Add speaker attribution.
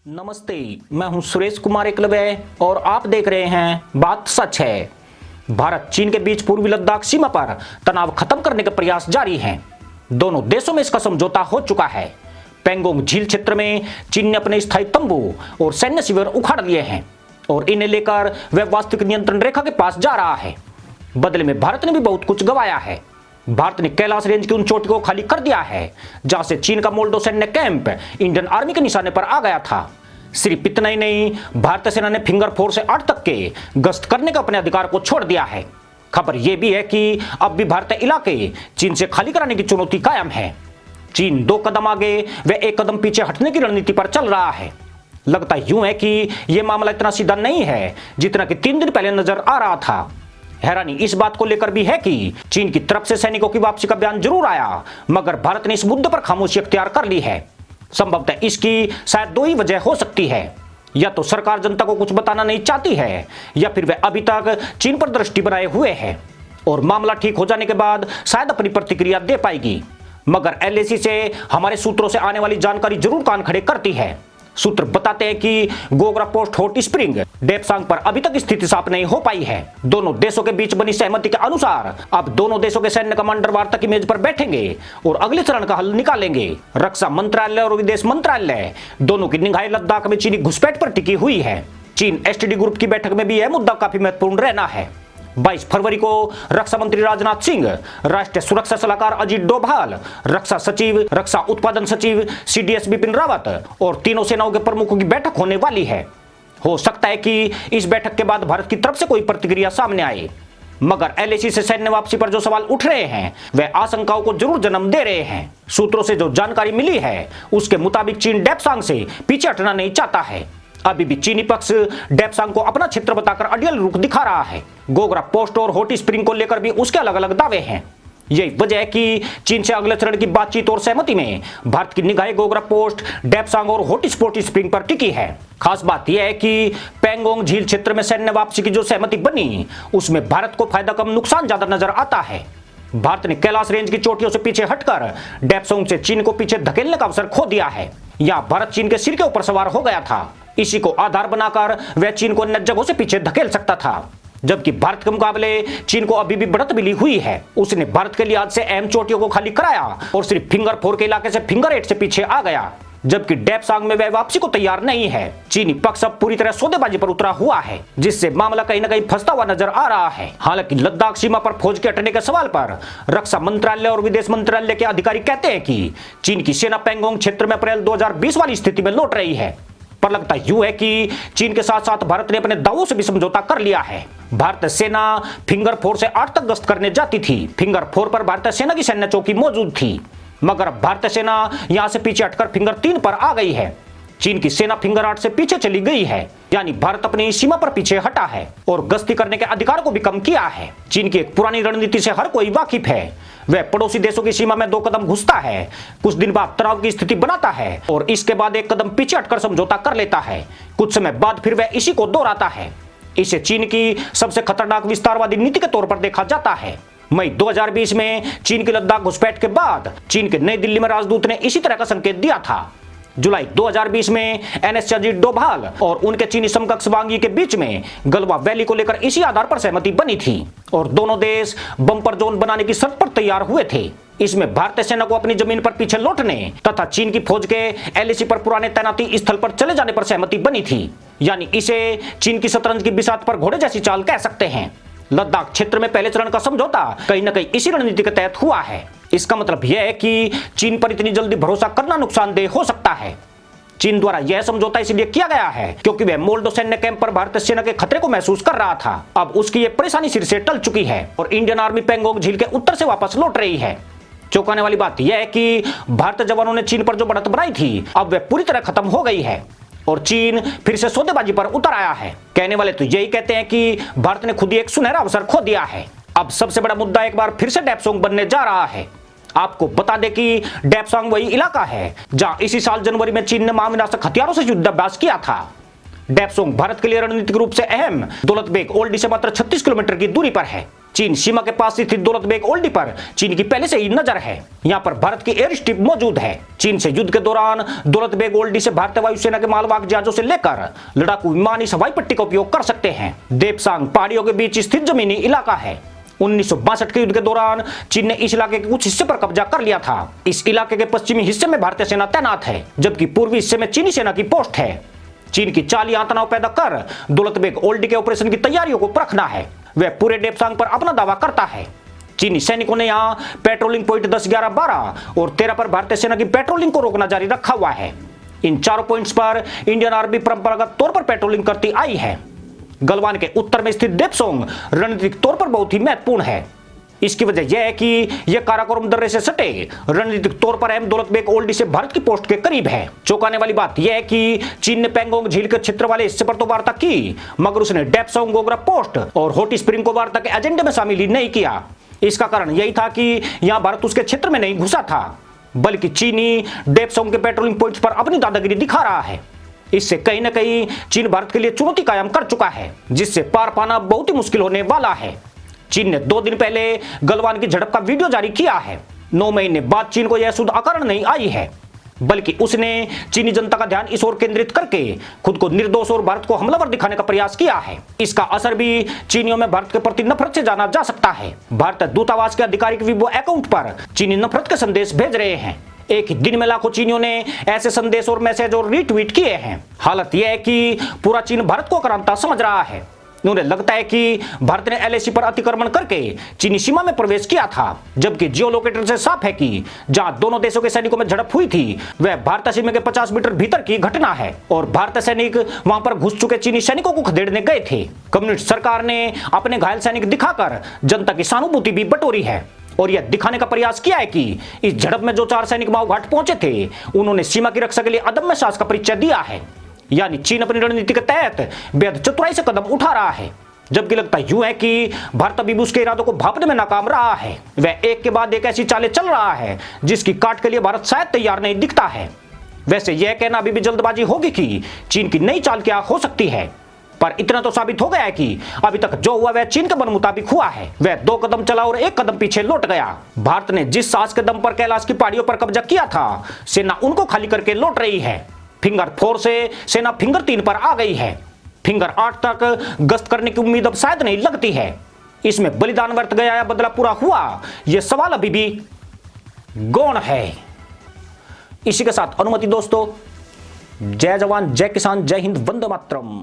Speaker 1: नमस्ते, मैं हूं सुरेश कुमार एकलव्य और आप देख रहे हैं बात सच है। भारत चीन के बीच पूर्वी लद्दाख सीमा पर तनाव खत्म करने के प्रयास जारी हैं। दोनों देशों में इसका समझौता हो चुका है। पेंगोंग झील क्षेत्र में चीन ने अपने स्थायी तंबू और सैन्य शिविर उखाड़ लिए हैं और इन्हें लेकर वह वास्तविक नियंत्रण रेखा के पास जा रहा है। बदले में भारत ने भी बहुत कुछ गंवाया है। भारत ने कैलाश रेंज की उन चोटी को खाली कर दिया है जहां से चीन का मोल्डो सैन्य कैंप इंडियन आर्मी के निशाने पर आ गया था। सिर्फ इतना ही नहीं, भारतीय सेना ने फिंगर 4 से 8 तक के गश्त करने का अपने अधिकार को छोड़ दिया है। खबर यह भी है कि अब भी भारतीय इलाके चीन से खाली कराने की चुनौती कायम है। चीन 2 कदम आगे व 1 कदम पीछे हटने की रणनीति पर चल रहा है। लगता यूं है कि यह मामला इतना सीधा नहीं है जितना कि 3 दिन पहले नजर आ रहा था। हैरानी इस बात को लेकर भी है कि चीन की तरफ से सैनिकों की वापसी का बयान जरूर आया, मगर भारत ने इस मुद्दे पर खामोशी अख्तियार कर ली है। संभवतः इसकी शायद 2 ही वजह हो सकती है। या तो सरकार जनता को कुछ बताना नहीं चाहती है, या फिर वह अभी तक चीन पर दृष्टि बनाए हुए है और मामला ठीक हो जाने के बाद शायद अपनी प्रतिक्रिया दे पाएगी। मगर एलएसी से हमारे सूत्रों से आने वाली जानकारी जरूर कान खड़े करती है। सूत्र बताते हैं कि Gogra post hot spring Depsang पर अभी तक स्थिति साफ नहीं हो पाई है। दोनों देशों के बीच बनी सहमति के अनुसार अब दोनों देशों के सैन्य कमांडर वार्ता की मेज पर बैठेंगे और अगले चरण का हल निकालेंगे। रक्षा मंत्रालय और विदेश मंत्रालय दोनों की निगाहें लद्दाख में चीनी घुसपैठ पर टिकी हुई है। चीन एसटीडी ग्रुप की बैठक में भी यह मुद्दा काफी महत्वपूर्ण रहना है। 22 फरवरी को रक्षा मंत्री राजनाथ सिंह, राष्ट्रीय सुरक्षा सलाहकार अजीत डोभाल, रक्षा सचिव, रक्षा उत्पादन सचिव सीडीएस बिपिन रावत और तीनों सेनाओं के प्रमुखों की बैठक होने वाली है। हो सकता है कि इस बैठक के बाद भारत की तरफ से कोई प्रतिक्रिया सामने आए, मगर एलएसी से सैन्य वापसी पर जो सवाल उठ रहे हैं वे आशंकाओं को जरूर जन्म दे रहे हैं। सूत्रों से जो जानकारी मिली है उसके मुताबिक चीन डेपसांग से पीछे हटना नहीं चाहता है। अभी भी चीनी पक्ष डेपसांग को अपना क्षेत्र बताकर अड़ियल रुख दिखा रहा है। गोगरा पोस्ट और हॉट स्प्रिंग को लेकर भी उसके अलग अलग दावे हैं। यही वजह है कि चीन से अगले चरण की बातचीत और सहमति में भारत की निगाहें गोगरा पोस्ट, डेपसांग और हॉट स्प्रिंग पर टिकी है। खास बात यह है कि पेंगोंग झील क्षेत्र में सैन्य वापसी की जो सहमति बनी उसमें भारत को फायदा कम नुकसान ज्यादा नजर आता है। भारत ने कैलाश रेंज की चोटियों से पीछे हटकर डेपसांग से चीन को पीछे धकेलने का अवसर खो दिया है। यहां भारत चीन के सिर के ऊपर सवार हो गया था। इसी को आधार बनाकर वह चीन को अन्य जगहों से पीछे धकेल सकता था, जबकि भारत के मुकाबले चीन को अभी भी बढ़त मिली हुई है। उसने भारत के लिहाज से अहम चोटियों को खाली कराया और सिर्फ फिंगर 4 के इलाके से फिंगर 8 से पीछे आ गया, जबकि डेपसांग में वह वापसी को तैयार नहीं है। चीनी पक्ष अब पूरी तरह सौदेबाजी पर उतरा हुआ है, जिससे मामला कहीं न कहीं फंसता हुआ नजर आ रहा है। हालांकि लद्दाख सीमा पर फौज के हटने के सवाल पर रक्षा मंत्रालय और विदेश मंत्रालय के अधिकारी कहते हैं कि चीन की सेना पेंगोंग क्षेत्र में अप्रैल 2020 वाली स्थिति में लौट रही है। पर लगता यूं है कि चीन के साथ साथ भारत ने अपने दावों से भी समझौता कर लिया है। भारतीय सेना फिंगर 4 से 8 तक गश्त करने जाती थी। फिंगर 4 पर भारतीय सेना की सैन्य चौकी मौजूद थी, मगर भारतीय सेना यहां से पीछे हटकर फिंगर 3 पर आ गई है। चीन की सेना फिंगर 8 से पीछे चली गई है, यानी भारत अपनी सीमा पर पीछे हटा है और गश्ती करने के अधिकार को भी कम किया है। चीन की एक पुरानी रणनीति से हर कोई वाकिफ है। वह पड़ोसी देशों की सीमा में 2 कदम घुसता है, कुछ दिन बाद तनाव की स्थिति बनाता है और इसके बाद 1 कदम पीछे हटकर समझौता कर लेता है। कुछ समय बाद फिर वह इसी को दोहराता है। इसे चीन की सबसे खतरनाक विस्तारवादी नीति के तौर पर देखा जाता है। मई 2020 में चीन की लद्दाख घुसपैठ के बाद चीन के नई दिल्ली में राजदूत ने इसी तरह का संकेत दिया था। जुलाई 2020 में एनएस अजीत डोभाल और उनके चीनी समकक्ष वांग यी के बीच में गलवा वैली को लेकर इसी आधार पर सहमति बनी थी और दोनों देश बम्पर जोन बनाने की शर्त पर तैयार हुए थे। इसमें भारतीय सेना को अपनी जमीन पर पीछे लौटने तथा चीन की फौज के एलएसी पर पुराने तैनाती स्थल पर चले जाने पर सहमति बनी थी। यानी इसे चीन की शतरंज की बिसात पर घोड़े जैसी चाल कह सकते हैं। लद्दाख क्षेत्र में पहले चरण का समझौता कहीं न कहीं इसी रणनीति के तहत हुआ है। इसका मतलब यह है कि चीन पर इतनी जल्दी भरोसा करना नुकसानदेह हो सकता है। चीन द्वारा यह समझौता इसलिए किया गया है क्योंकि वह मोल्डो सैन्य कैंप पर भारतीय सेना के खतरे को महसूस कर रहा था। अब उसकी यह परेशानी सिर से टल चुकी है और इंडियन आर्मी पेंगोंग झील के उत्तर से वापस लौट रही है। चौंकाने वाली बात यह है कि भारतीय जवानों ने चीन पर जो बढ़त बनाई थी अब वह पूरी तरह खत्म हो गई है और चीन फिर से सौदेबाजी पर उतर आया है। कहने वाले तो यही कहते हैं कि भारत ने खुद ही एक सुनहरा अवसर खो दिया है। अब सबसे बड़ा मुद्दा एक बार फिर से डेपसांग बनने जा रहा है। आपको बता दें कि डेपसांग वही इलाका है जहां इसी साल जनवरी में चीन ने महाविनाशक हथियारों से युद्धाभ्यास किया था। डेपसांग भारत के लिए रणनीतिक रूप से अहम दौलत बेग ओल्डी से मात्र 36 किलोमीटर की दूरी पर है। चीन सीमा के पास स्थित दौलत बेग ओल्डी पर चीन की पहले से ही नजर है। यहाँ पर भारत की एयर स्ट्रिप मौजूद है। चीन से युद्ध के दौरान दौलत बेग ओल्डी से भारतीय वायुसेना के मालवाहक जहाजों से लेकर लड़ाकू विमान इस हवाई पट्टी का उपयोग कर सकते हैं। देपसांग पहाड़ियों के बीच स्थित जमीनी इलाका है। 1962 के युद्ध के दौरान चीन ने इस इलाके के कुछ हिस्से पर कब्जा कर लिया था। इस इलाके के पश्चिमी हिस्से में भारतीय सेना तैनात है, जबकि पूर्वी हिस्से में चीनी सेना की पोस्ट है। चीन की चाल यहाँ तनाव पैदा कर दौलत बेग ओल्डी के ऑपरेशन की तैयारियों को परखना है। वह पूरे देपसांग पर अपना दावा करता है। चीनी सैनिकों ने यहाँ पेट्रोलिंग पॉइंट 10, 11, 12 और 13 पर भारतीय सेना की पेट्रोलिंग को रोकना जारी रखा हुआ है। इन चारों पॉइंट्स पर इंडियन आर्मी परंपरागत तौर पर पेट्रोलिंग करती आई है। गलवान के उत्तर में स्थित देपसोंग रणनीतिक तौर पर बहुत ही महत्वपूर्ण है। इसकी वजह यह है कि यह काराकोरम दर्रे से सटे रणनीतिक तौर पर अहम दौलत बेग ओल्डी से भारत की पोस्ट के करीब है। चौंकाने वाली बात यह है कि चीन ने पैंगोंग झील के क्षेत्र वाले हिस्से पर तो वार्ता की, मगर उसने डेपसोंग गोगरा पोस्ट और हॉट स्प्रिंग को वार्ता के एजेंडे में शामिल ही नहीं किया। इसका कारण यही था कि यहां भारत उसके क्षेत्र में नहीं घुसा था, बल्कि चीनी डेपसोंग के पेट्रोलिंग पॉइंट्स पर अपनी दादागिरी दिखा रहा है। इससे कहीं न कहीं चीन भारत के लिए चुनौती कायम कर चुका है, जिससे पार पाना बहुत ही मुश्किल होने वाला है। चीन ने 2 दिन पहले गलवान की झड़प का वीडियो जारी किया है। 9 महीने बाद चीन को यह शुद्ध अकारण नहीं आई है, बल्कि उसने चीनी जनता का ध्यान इस ओर केंद्रित करके खुद को निर्दोष और भारत को हमलावर दिखाने का प्रयास किया है। इसका असर भी चीनियों में भारत के प्रति नफरत से जाना जा सकता है। भारतीय दूतावास के आधिकारिक वीबो अकाउंट पर चीनी नफरत के संदेश भेज रहे हैं। एक ही दिन में लाखों चीनियों ने ऐसे संदेश और मैसेज और रीट्वीट किए हैं। हालत यह है कि पूरा चीन भारत को आक्रांता समझ रहा है। उन्हें लगता है कि भारत ने एलएसी पर अतिक्रमण करके चीनी सीमा में प्रवेश किया था, जबकि जियो लोकेटर से साफ है कि जहां दोनों देशों के सैनिकों में झड़प हुई थी वह भारतीय सीमा के 50 मीटर भीतर की घटना है और भारतीय सैनिक वहां पर घुस चुके चीनी सैनिकों को खदेड़ने गए थे। कम्युनिस्ट सरकार ने अपने घायल सैनिक दिखाकर जनता की सहानुभूति भी बटोरी है और यह दिखाने का प्रयास किया है कि इस झड़प में जो 4 सैनिक माओ घाट पहुंचे थे उन्होंने सीमा की रक्षा के लिए अदम्य साहस का परिचय दिया है। यानी चीन अपनी रणनीति के तहत बेहद चतुराई से कदम उठा रहा है, जबकि लगता यूं है कि भारत अभी उसके इरादों को भांपने में नाकाम रहा है। वह एक के बाद एक ऐसी चालें चल रहा है जिसकी काट के लिए भारत शायद तैयार नहीं दिखता है। वैसे यह कहना अभी भी जल्दबाजी होगी कि चीन की नई चाल क्या हो सकती है, पर इतना तो साबित हो गया है कि अभी तक जो हुआ वह चीन के मन मुताबिक हुआ है। वह 2 कदम चला और 1 कदम पीछे लौट गया। भारत ने जिस साहस के दम पर कैलाश की पहाड़ियों पर कब्जा किया था, सेना उनको खाली करके लौट रही है। फिंगर 4 से सेना फिंगर 3 पर आ गई है। फिंगर 8 तक गश्त करने की उम्मीद अब शायद नहीं लगती है। इसमें बलिदान व्यर्थ गया या बदला पूरा हुआ, यह सवाल अभी भी गौण है। इसी के साथ अनुमति दोस्तों, जय जवान, जय किसान, जय हिंद, वंदे मातरम।